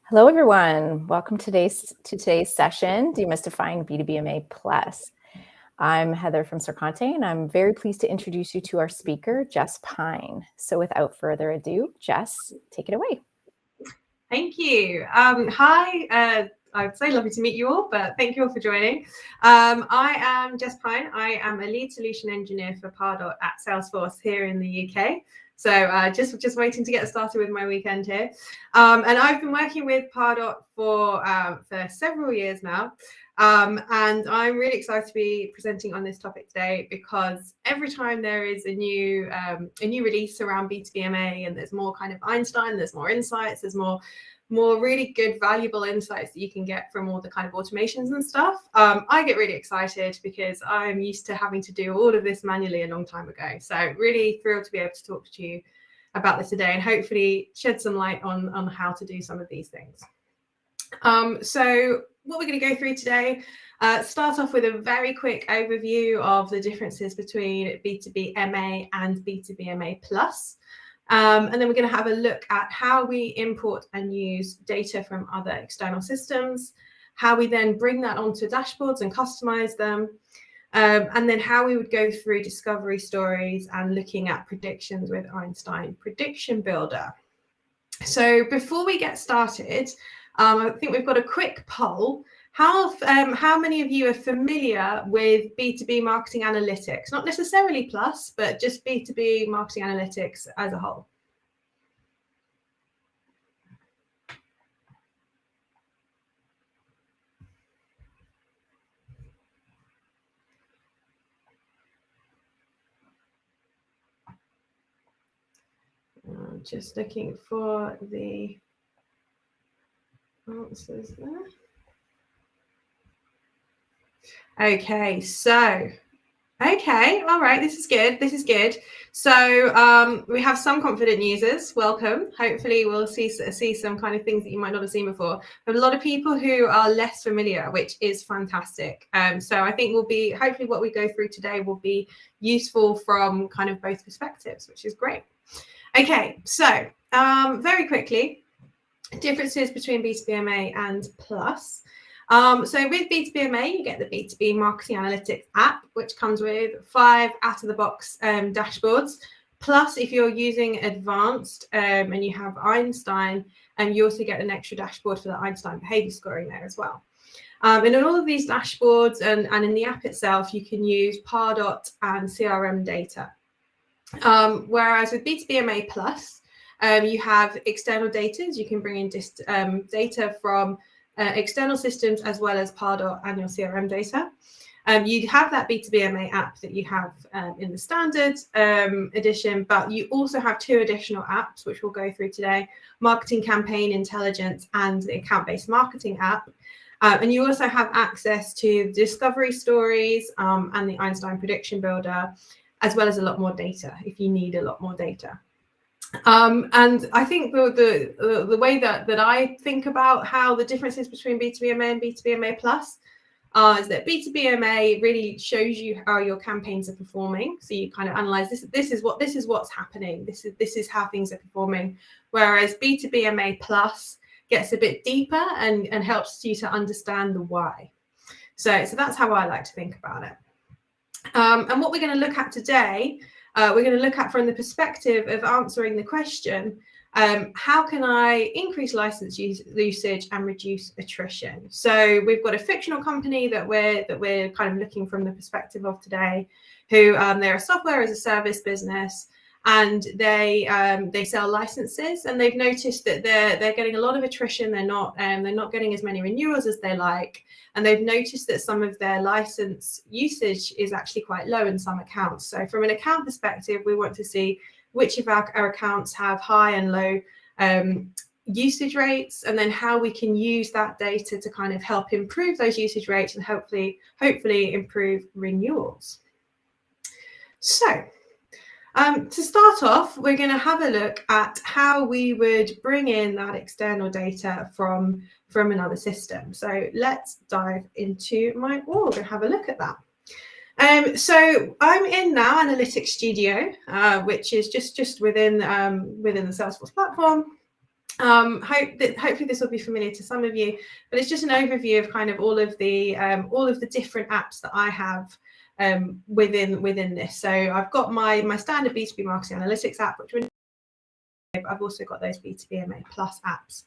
Hello, everyone. Welcome to today's session, Demystifying B2BMA Plus. I'm Heather from Sercante, and I'm very pleased to introduce you to our speaker, Jess Pyne. So without further ado, Jess, take it away. Thank you. Hi, I would say lovely to meet you all, but thank you all for joining. I am Jess Pyne. I am a lead solution engineer for Pardot at Salesforce here in the UK. So just waiting to get started with my weekend here. And I've been working with Pardot for several years now. And I'm really excited to be presenting on this topic today because every time there is a new release around B2BMA and there's more kind of Einstein, there's more insights, there's more really good, valuable insights that you can get from all the kind of automations and stuff. I get really excited because I'm used to having to do all of this manually a long time ago. So really thrilled to be able to talk to you about this today and hopefully shed some light on how to do some of these things. So what we're going to go through today, start off with a very quick overview of the differences between B2BMA and B2BMA Plus. And then we're going to have a look at how we import and use data from other external systems, how we then bring that onto dashboards and customize them, and then how we would go through discovery stories and looking at predictions with Einstein Prediction Builder. So before we get started, I think we've got a quick poll. How many of you are familiar with B2B Marketing Analytics? Not necessarily Plus, but just B2B Marketing Analytics as a whole. Just looking for the answers there. Okay, so, all right, this is good. So we have some confident users, welcome. Hopefully we'll see some kind of things that you might not have seen before. But a lot of people who are less familiar, which is fantastic. So I think hopefully what we go through today will be useful from kind of both perspectives, which is great. Okay, so very quickly, differences between B2BMA and Plus. So with B2BMA, you get the B2B Marketing Analytics app, which comes with 5 out-of-the-box dashboards. Plus, if you're using advanced and you have Einstein, you also get an extra dashboard for the Einstein behavior scoring there as well. And in all of these dashboards and in the app itself, you can use Pardot and CRM data. Whereas with B2BMA Plus, you have external data. You can bring in data from external systems as well as Pardot and your CRM data. You have that B2BMA app that you have in the standard edition, but you also have 2 additional apps, which we'll go through today, Marketing Campaign Intelligence and the Account-Based Marketing app. And you also have access to discovery stories and the Einstein Prediction Builder, as well as a lot more data if you need a lot more data. And I think the way that I think about how the differences between B2BMA and B2BMA Plus is that B2BMA really shows you how your campaigns are performing. So you kind of analyze this is what's happening. This is how things are performing. Whereas B2BMA Plus gets a bit deeper and helps you to understand the why. So that's how I like to think about it. And what we're going to look at today, we're going to look at from the perspective of answering the question, how can I increase license usage and reduce attrition? So we've got a fictional company that we're kind of looking from the perspective of today, who they're a software as a service business, and they sell licenses, and they've noticed that they're getting a lot of attrition. They're not getting as many renewals as they like, and they've noticed that some of their license usage is actually quite low in some accounts. So from an account perspective, we want to see which of our accounts have high and low usage rates, and then how we can use that data to kind of help improve those usage rates and hopefully improve renewals. So to start off, we're going to have a look at how we would bring in that external data from another system. So let's dive into my org and have a look at that. So I'm in now Analytics Studio, which is just within the Salesforce platform. Hopefully this will be familiar to some of you, but it's just an overview of kind of all of the different apps that I have within this. So I've got my standard B2B Marketing Analytics app, which I've also got those B2BMA Plus apps.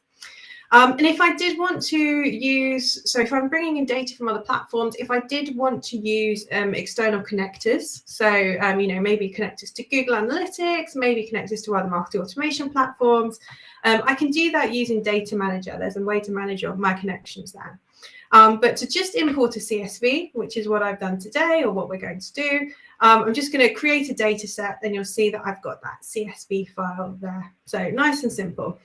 And if I did want to use, so if I'm bringing in data from other platforms, if I did want to use external connectors, so, maybe connectors to Google Analytics, maybe connectors to other marketing automation platforms, I can do that using Data Manager. There's a way to manage my connections there. But to just import a CSV, which is what I've done today or what we're going to do, I'm just going to create a data set, and you'll see that I've got that CSV file there. So nice and simple.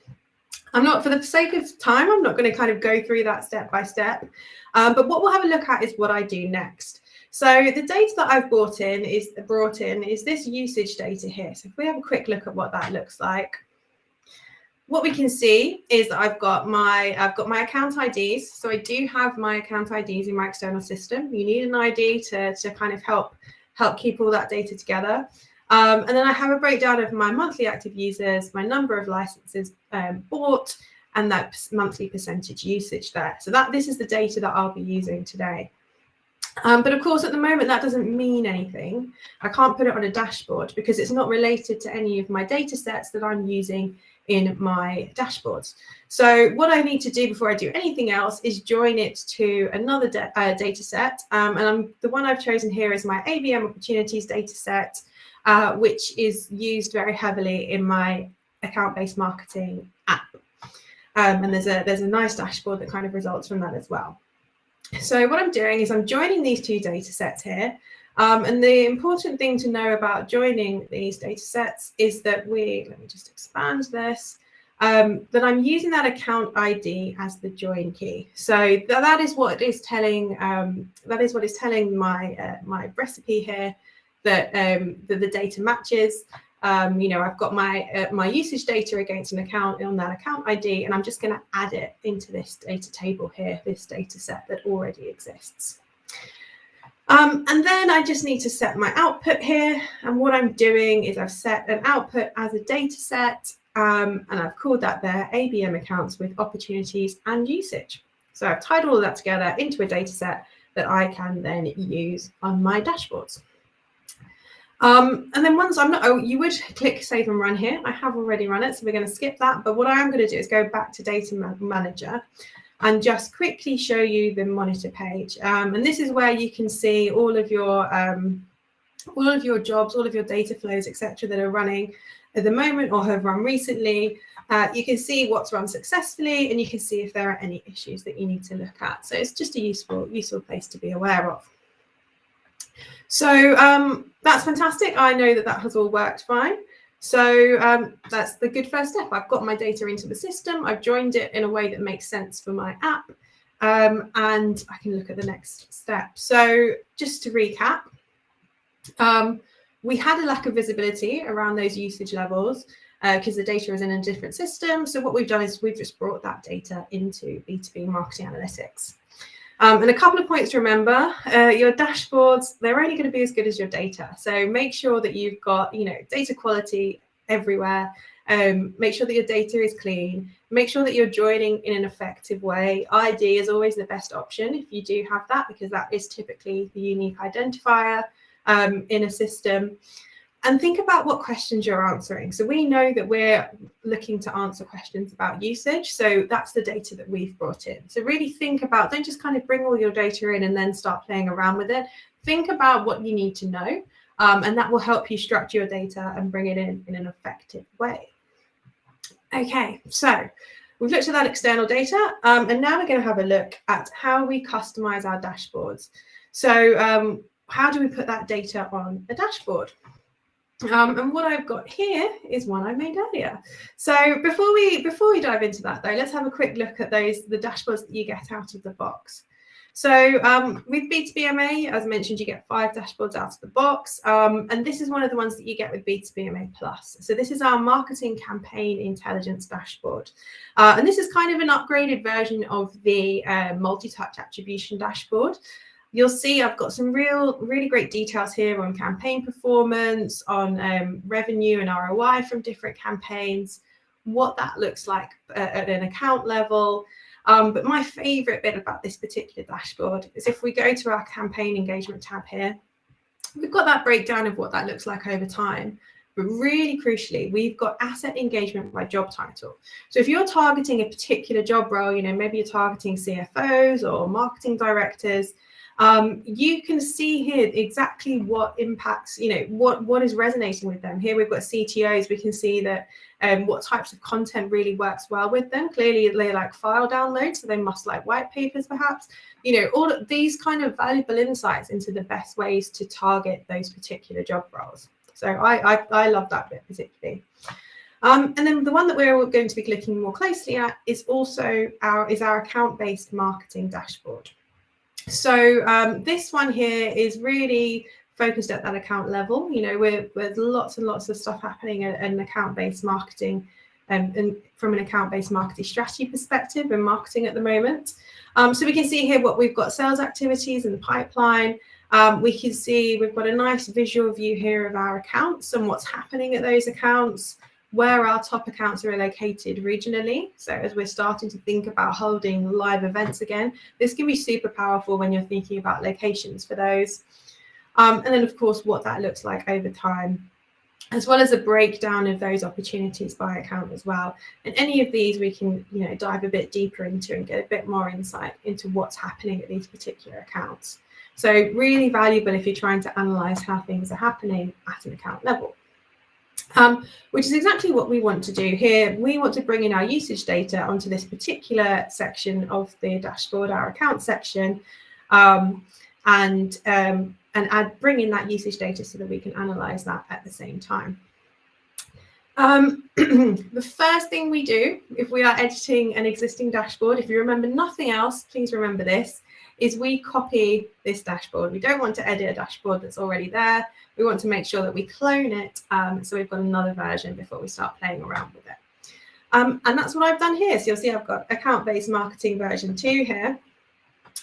I'm not, for the sake of time, I'm not going to kind of go through that step by step. But what we'll have a look at is what I do next. So the data that I've brought in is this usage data here. So if we have a quick look at what that looks like, what we can see is that I've got my account IDs. So I do have my account IDs in my external system. You need an ID to kind of help keep all that data together. And then I have a breakdown of my monthly active users, my number of licenses bought, and that monthly percentage usage there. So this is the data that I'll be using today. But of course, at the moment, that doesn't mean anything. I can't put it on a dashboard because it's not related to any of my data sets that I'm using in my dashboards. So what I need to do before I do anything else is join it to another data set. And the one I've chosen here is my ABM opportunities data set, which is used very heavily in my account-based marketing app. And there's a nice dashboard that kind of results from that as well. So what I'm doing is I'm joining these two data sets here. And the important thing to know about joining these data sets is that let me just expand this, that I'm using that account ID as the join key. So that is what is telling my recipe here that the data matches. I've got my usage data against an account on that account ID, and I'm just going to add it into this data table here, this data set that already exists. And then I just need to set my output here. And what I'm doing is I've set an output as a data set, and I've called that there ABM accounts with opportunities and usage. So I've tied all of that together into a data set that I can then use on my dashboards. And then once you would click save and run here. I have already run it, so we're going to skip that. But what I am going to do is go back to Data Manager and just quickly show you the monitor page. And this is where you can see all of your jobs, all of your data flows, etc., that are running at the moment or have run recently. You can see what's run successfully, and you can see if there are any issues that you need to look at. So it's just a useful place to be aware of. So that's fantastic. I know that has all worked fine. So that's the good first step. I've got my data into the system. I've joined it in a way that makes sense for my app. And I can look at the next step. So just to recap, we had a lack of visibility around those usage levels because the data is in a different system. So what we've done is we've just brought that data into B2B Marketing Analytics. And a couple of points to remember, your dashboards, they're only going to be as good as your data. So make sure that you've got, data quality everywhere. Make sure that your data is clean. Make sure that you're joining in an effective way. ID is always the best option if you do have that, because that is typically the unique identifier in a system. And think about what questions you're answering. So we know that we're looking to answer questions about usage. So that's the data that we've brought in. So really think about, don't just kind of bring all your data in and then start playing around with it. Think about what you need to know, and that will help you structure your data and bring it in an effective way. Okay, so we've looked at that external data, and now we're going to have a look at how we customize our dashboards. So how do we put that data on a dashboard? And what I've got here is one I made earlier. So before we dive into that, though, let's have a quick look at the dashboards that you get out of the box. So with B2BMA, as mentioned, you get 5 dashboards out of the box. And this is one of the ones that you get with B2BMA Plus. So this is our marketing campaign intelligence dashboard. And this is kind of an upgraded version of the multi-touch attribution dashboard. You'll see I've got some really great details here on campaign performance, on revenue and ROI from different campaigns, what that looks like at an account level. But my favorite bit about this particular dashboard is if we go to our campaign engagement tab here, we've got that breakdown of what that looks like over time. But really crucially, we've got asset engagement by job title. So if you're targeting a particular job role, maybe you're targeting CFOs or marketing directors, you can see here exactly what impacts, what is resonating with them. Here we've got CTOs. We can see that what types of content really works well with them. Clearly, they like file downloads, so they must like white papers, perhaps. All of these kind of valuable insights into the best ways to target those particular job roles. So I love that bit particularly. And then the one that we're going to be looking more closely at is also our account-based marketing dashboard. So this one here is really focused at that account level. With lots and lots of stuff happening at an account-based marketing and from an account-based marketing strategy perspective and marketing at the moment. So we can see here what we've got: sales activities in the pipeline. We can see we've got a nice visual view here of our accounts and what's happening at those accounts, where our top accounts are located regionally. So as we're starting to think about holding live events again, this can be super powerful when you're thinking about locations for those. And then, of course, what that looks like over time, as well as a breakdown of those opportunities by account as well. And any of these we can dive a bit deeper into and get a bit more insight into what's happening at these particular accounts. So really valuable if you're trying to analyze how things are happening at an account level. Which is exactly what we want to do here. We want to bring in our usage data onto this particular section of the dashboard, our account section, and bring in that usage data so that we can analyze that at the same time. The first thing we do if we are editing an existing dashboard, if you remember nothing else, please remember this, is we copy this dashboard. We don't want to edit a dashboard that's already there. We want to make sure that we clone it, so we've got another version before we start playing around with it. And that's what I've done here. So you'll see I've got account-based marketing version 2 here.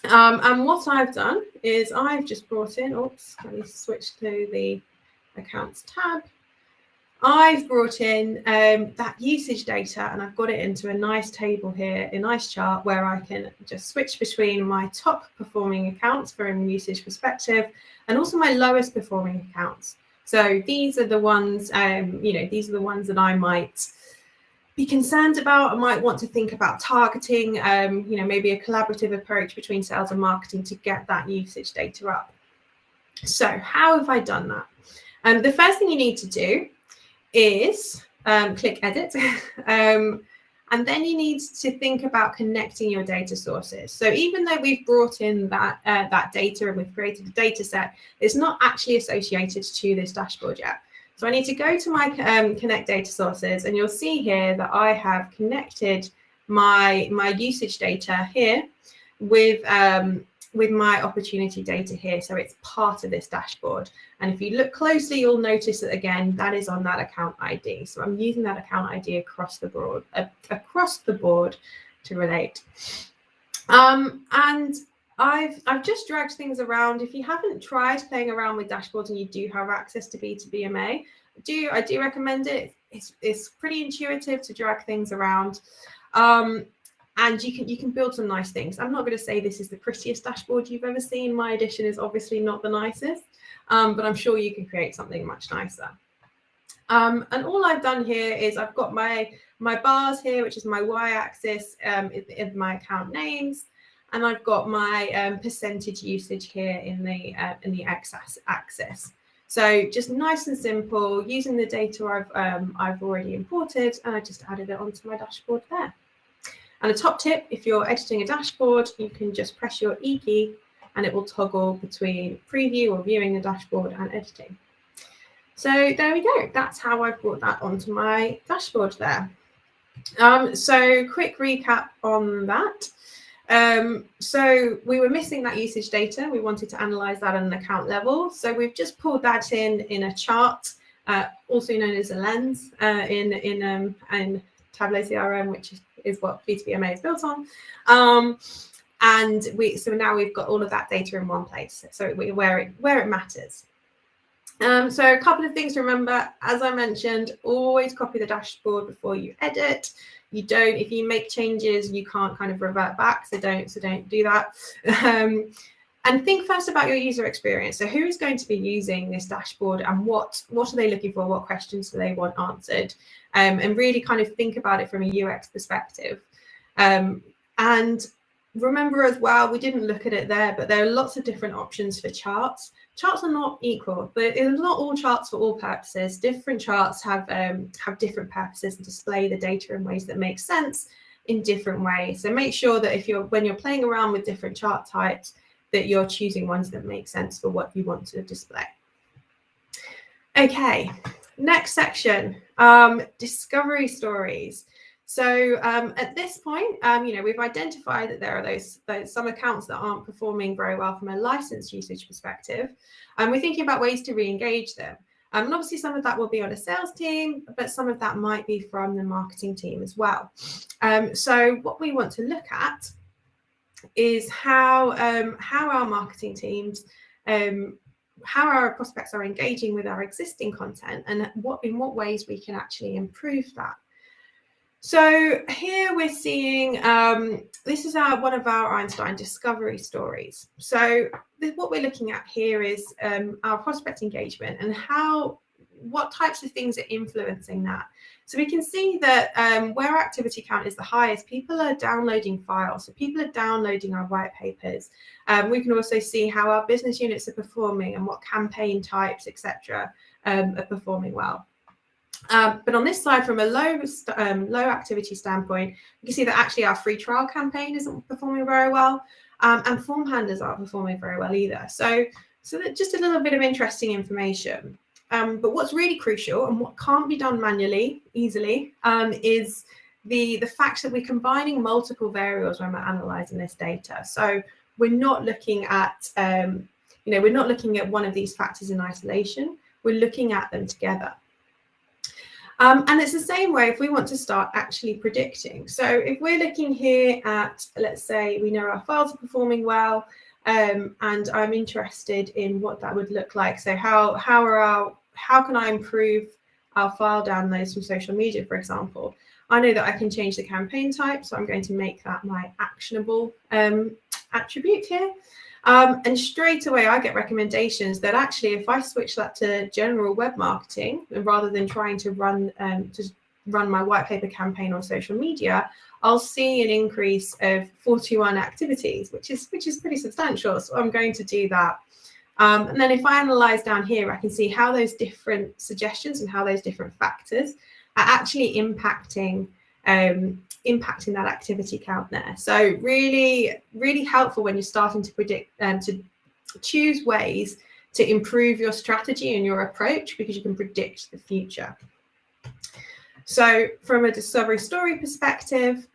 And what I've done is I've just brought in, let me switch to the accounts tab. I've brought in that usage data, and I've got it into a nice table here, a nice chart where I can just switch between my top performing accounts from a usage perspective and also my lowest performing accounts. So these are the ones, these are the ones that I might be concerned about. I might want to think about targeting, maybe a collaborative approach between sales and marketing to get that usage data up. So how have I done that? The first thing you need to do is click edit, and then you need to think about connecting your data sources. So even though we've brought in that data and we've created a data set, it's not actually associated to this dashboard yet. So I need to go to my connect data sources, and you'll see here that I have connected my usage data here with my opportunity data here. So it's part of this dashboard. And if you look closely, you'll notice that, again, that is on that account ID. So I'm using that account ID across the board to relate. And I've just dragged things around. If you haven't tried playing around with dashboards and you do have access to B2BMA, I do recommend it. It's pretty intuitive to drag things around. And you can build some nice things. I'm not going to say this is the prettiest dashboard you've ever seen. My edition is obviously not the nicest, but I'm sure you can create something much nicer. And all I've done here is I've got my bars here, which is my y-axis in my account names, and I've got my percentage usage here in the x-axis. So just nice and simple, using the data I've already imported, and I just added it onto my dashboard there. And a top tip, if you're editing a dashboard, you can just press your E key and it will toggle between preview or viewing the dashboard and editing. So there we go. That's how I've brought that onto my dashboard there. So quick recap on that. So we were missing that usage data. We wanted to analyze that at an account level. So we've just pulled that in a chart, also known as a lens in Tableau CRM, which is what B2BMA is built on. So now we've got all of that data in one place, so where it matters. So a couple of things to remember, as I mentioned, always copy the dashboard before you edit. If you make changes, you can't kind of revert back, so don't do that. And think first about your user experience. So who is going to be using this dashboard, and what are they looking for? What questions do they want answered? And really kind of think about it from a UX perspective. And remember as well, we didn't look at it there, but there are lots of different options for charts. Charts are not equal, but it's not all charts for all purposes. Different charts have different purposes and display the data in ways that make sense in different ways. So make sure that when you're playing around with different chart types, that you're choosing ones that make sense for what you want to display. Okay, next section, discovery stories. So at this point, we've identified that there are those some accounts that aren't performing very well from a license usage perspective, and we're thinking about ways to re-engage them. And obviously some of that will be on a sales team, but some of that might be from the marketing team as well. So what we want to look at is how our marketing teams, how our prospects are engaging with our existing content, and in what ways we can actually improve that. So here we're seeing, this is one of our Einstein discovery stories. So what we're looking at here is our prospect engagement and what types of things are influencing that. So we can see that where our activity count is the highest, people are downloading files. So people are downloading our white papers. We can also see how our business units are performing and what campaign types, etc., are performing well. But on this side, from a low activity standpoint, you can see that actually our free trial campaign isn't performing very well, and form handlers aren't performing very well either. So that's just a little bit of interesting information. But what's really crucial and what can't be done manually easily is the fact that we're combining multiple variables when we're analyzing this data. So we're not looking at we're not looking at one of these factors in isolation. We're looking at them together. And it's the same way if we want to start actually predicting. So if we're looking here at, let's say, we know our files are performing well, and I'm interested in what that would look like. So how can I improve our file downloads from social media, for example? I know that I can change the campaign type, so I'm going to make that my actionable attribute here. And straight away, I get recommendations that actually, if I switch that to general web marketing, rather than trying to run my white paper campaign on social media, I'll see an increase of 41 activities, which is pretty substantial. So I'm going to do that. And then if I analyze down here, I can see how those different suggestions and how those different factors are actually impacting that activity count there. So really, really helpful when you're starting to predict to choose ways to improve your strategy and your approach, because you can predict the future. So from a discovery story perspective,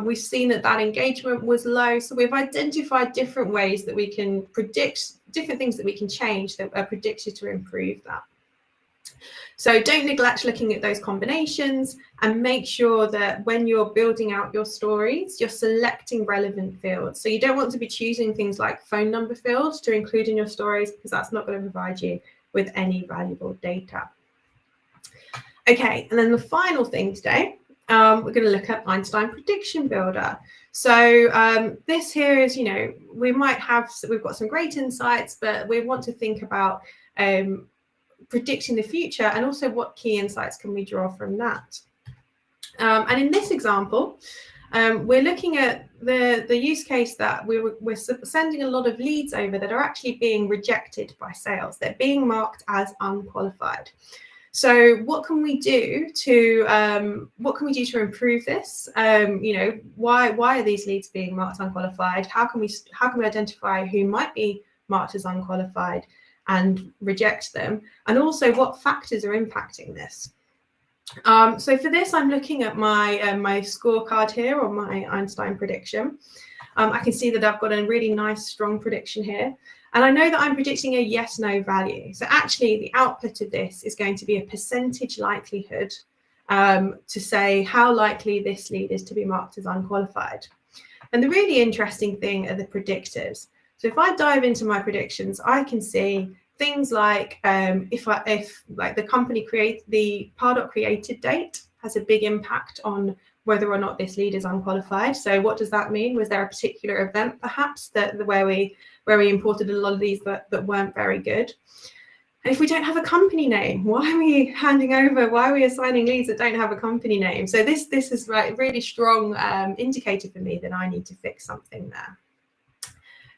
we've seen that engagement was low. So we've identified different ways that we can predict, different things that we can change that are predicted to improve that. So don't neglect looking at those combinations, and make sure that when you're building out your stories, you're selecting relevant fields. So you don't want to be choosing things like phone number fields to include in your stories, because that's not going to provide you with any valuable data. Okay, and then the final thing today, we're going to look at Einstein Prediction Builder. So this here is, we've got some great insights, but we want to think about predicting the future, and also what key insights can we draw from that. And in this example, we're looking at the use case that we're sending a lot of leads over that are actually being rejected by sales. They're being marked as unqualified. So what can we do to improve this? Why are these leads being marked unqualified? How can we identify who might be marked as unqualified and reject them? And also, what factors are impacting this? So for this, I'm looking at my my scorecard here, or my Einstein prediction. I can see that I've got a really nice, strong prediction here. And I know that I'm predicting a yes/no value. So actually, the output of this is going to be a percentage likelihood to say how likely this lead is to be marked as unqualified. And the really interesting thing are the predictors. So if I dive into my predictions, I can see things like if like the company the Pardot created date has a big impact on whether or not this lead is unqualified. So what does that mean? Was there a particular event perhaps where we imported a lot of these that weren't very good? And if we don't have a company name, why are we why are we assigning leads that don't have a company name? So this is a really strong indicator for me that I need to fix something there.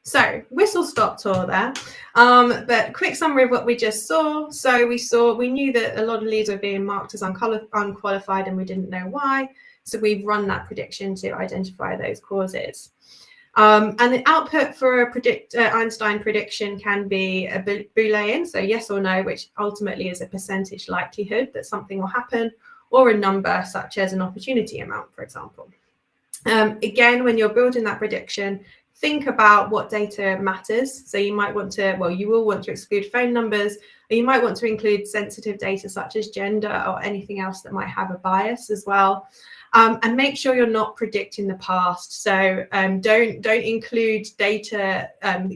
So whistle stop tour there, but quick summary of what we just saw. So we knew that a lot of leads were being marked as unqualified and we didn't know why. So we've run that prediction to identify those causes. And the output for a Einstein prediction can be a Boolean, so yes or no, which ultimately is a percentage likelihood that something will happen, or a number such as an opportunity amount, for example. Again, when you're building that prediction, think about what data matters. So you might want to, you will want to exclude phone numbers, or you might want to include sensitive data such as gender or anything else that might have a bias as well. And make sure you're not predicting the past. So don't include data, don't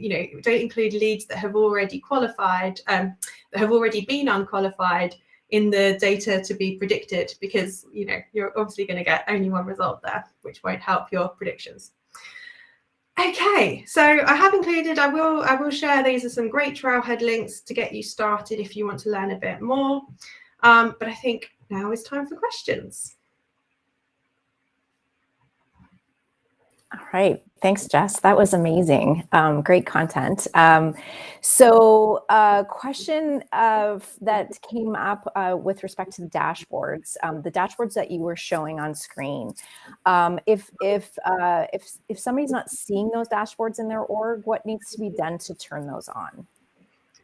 include leads that have already qualified, that have already been unqualified in the data to be predicted, because you're obviously going to get only one result there, which won't help your predictions. Okay, so I have included, I will share, these are some great trailhead links to get you started if you want to learn a bit more. But I think now is time for questions. All right. Thanks, Jess. That was amazing. Great content. So a question that came up with respect to the dashboards that you were showing on screen. If somebody's not seeing those dashboards in their org, what needs to be done to turn those on?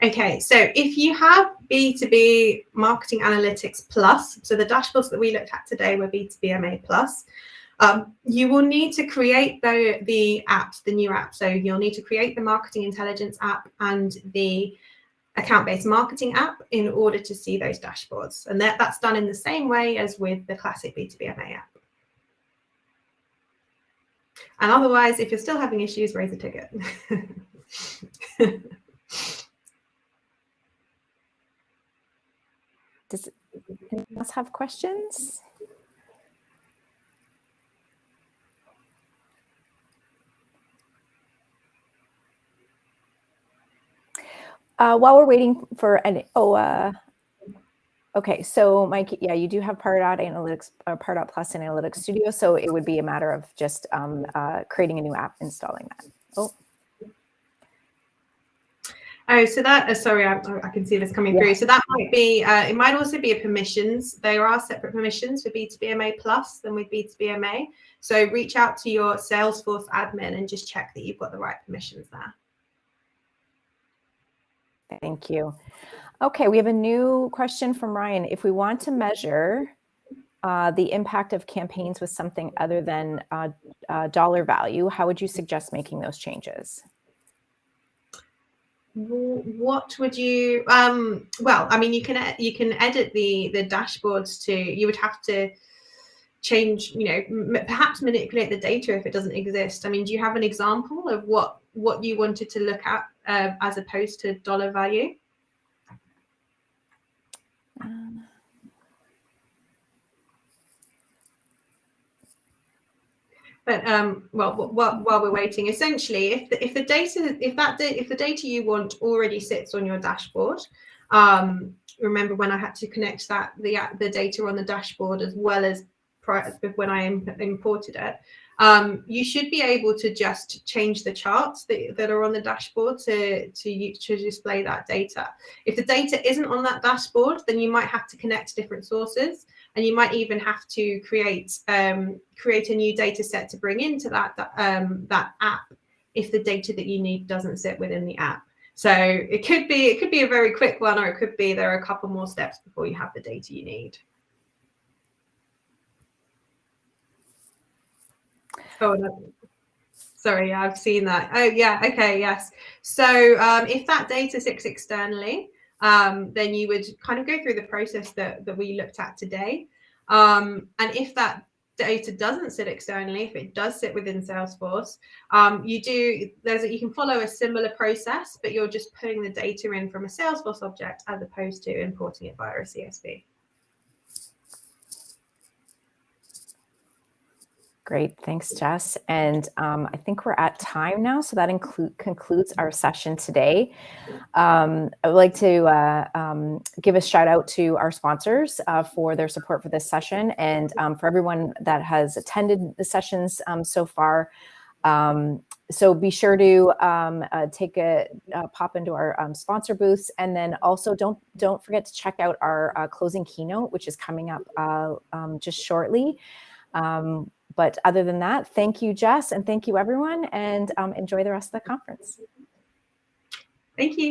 Okay, so if you have B2B Marketing Analytics Plus, so the dashboards that we looked at today were B2BMA Plus, you will need to create the apps, the new app. So you'll need to create the Marketing Intelligence app and the Account-Based Marketing app in order to see those dashboards. And that's done in the same way as with the classic B2BMA app. And otherwise, if you're still having issues, raise a ticket. Does anyone else have questions? While we're waiting for okay, so Mike, yeah, you do have Pardot Analytics, Pardot Plus and Analytics Studio, so it would be a matter of just creating a new app, installing that. Oh, so that, sorry, I can see this coming through. So that might be, it might also be a permissions. There are separate permissions for B2BMA Plus than with B2BMA. So reach out to your Salesforce admin and just check that you've got the right permissions there. Thank you. Okay, we have a new question from Ryan. If we want to measure the impact of campaigns with something other than dollar value, how would you suggest making those changes? What would you, well, I mean, you can edit the dashboards to, you would have to change, perhaps manipulate the data if it doesn't exist. I mean, do you have an example of what you wanted to look at as opposed to dollar value? But well, while we're waiting, essentially, if the data you want already sits on your dashboard, remember when I had to connect the data on the dashboard as well as when I imported it, you should be able to just change the charts that are on the dashboard to display that data. If the data isn't on that dashboard, then you might have to connect different sources, and you might even have to create a new data set to bring into that app if the data that you need doesn't sit within the app. So it could be a very quick one, or it could be there are a couple more steps before you have the data you need. Oh, no. Sorry, yeah, I've seen that. Oh, yeah, okay, yes. So if that data sits externally, then you would kind of go through the process that we looked at today. And if that data doesn't sit externally, if it does sit within Salesforce, you can follow a similar process, but you're just putting the data in from a Salesforce object as opposed to importing it via a CSV. Great, thanks, Jess. And I think we're at time now, so that concludes our session today. I would like to give a shout out to our sponsors for their support for this session, and for everyone that has attended the sessions so far. So be sure to take a pop into our sponsor booths, and then also don't forget to check out our closing keynote, which is coming up just shortly. But other than that, thank you, Jess, and thank you, everyone, and enjoy the rest of the conference. Thank you.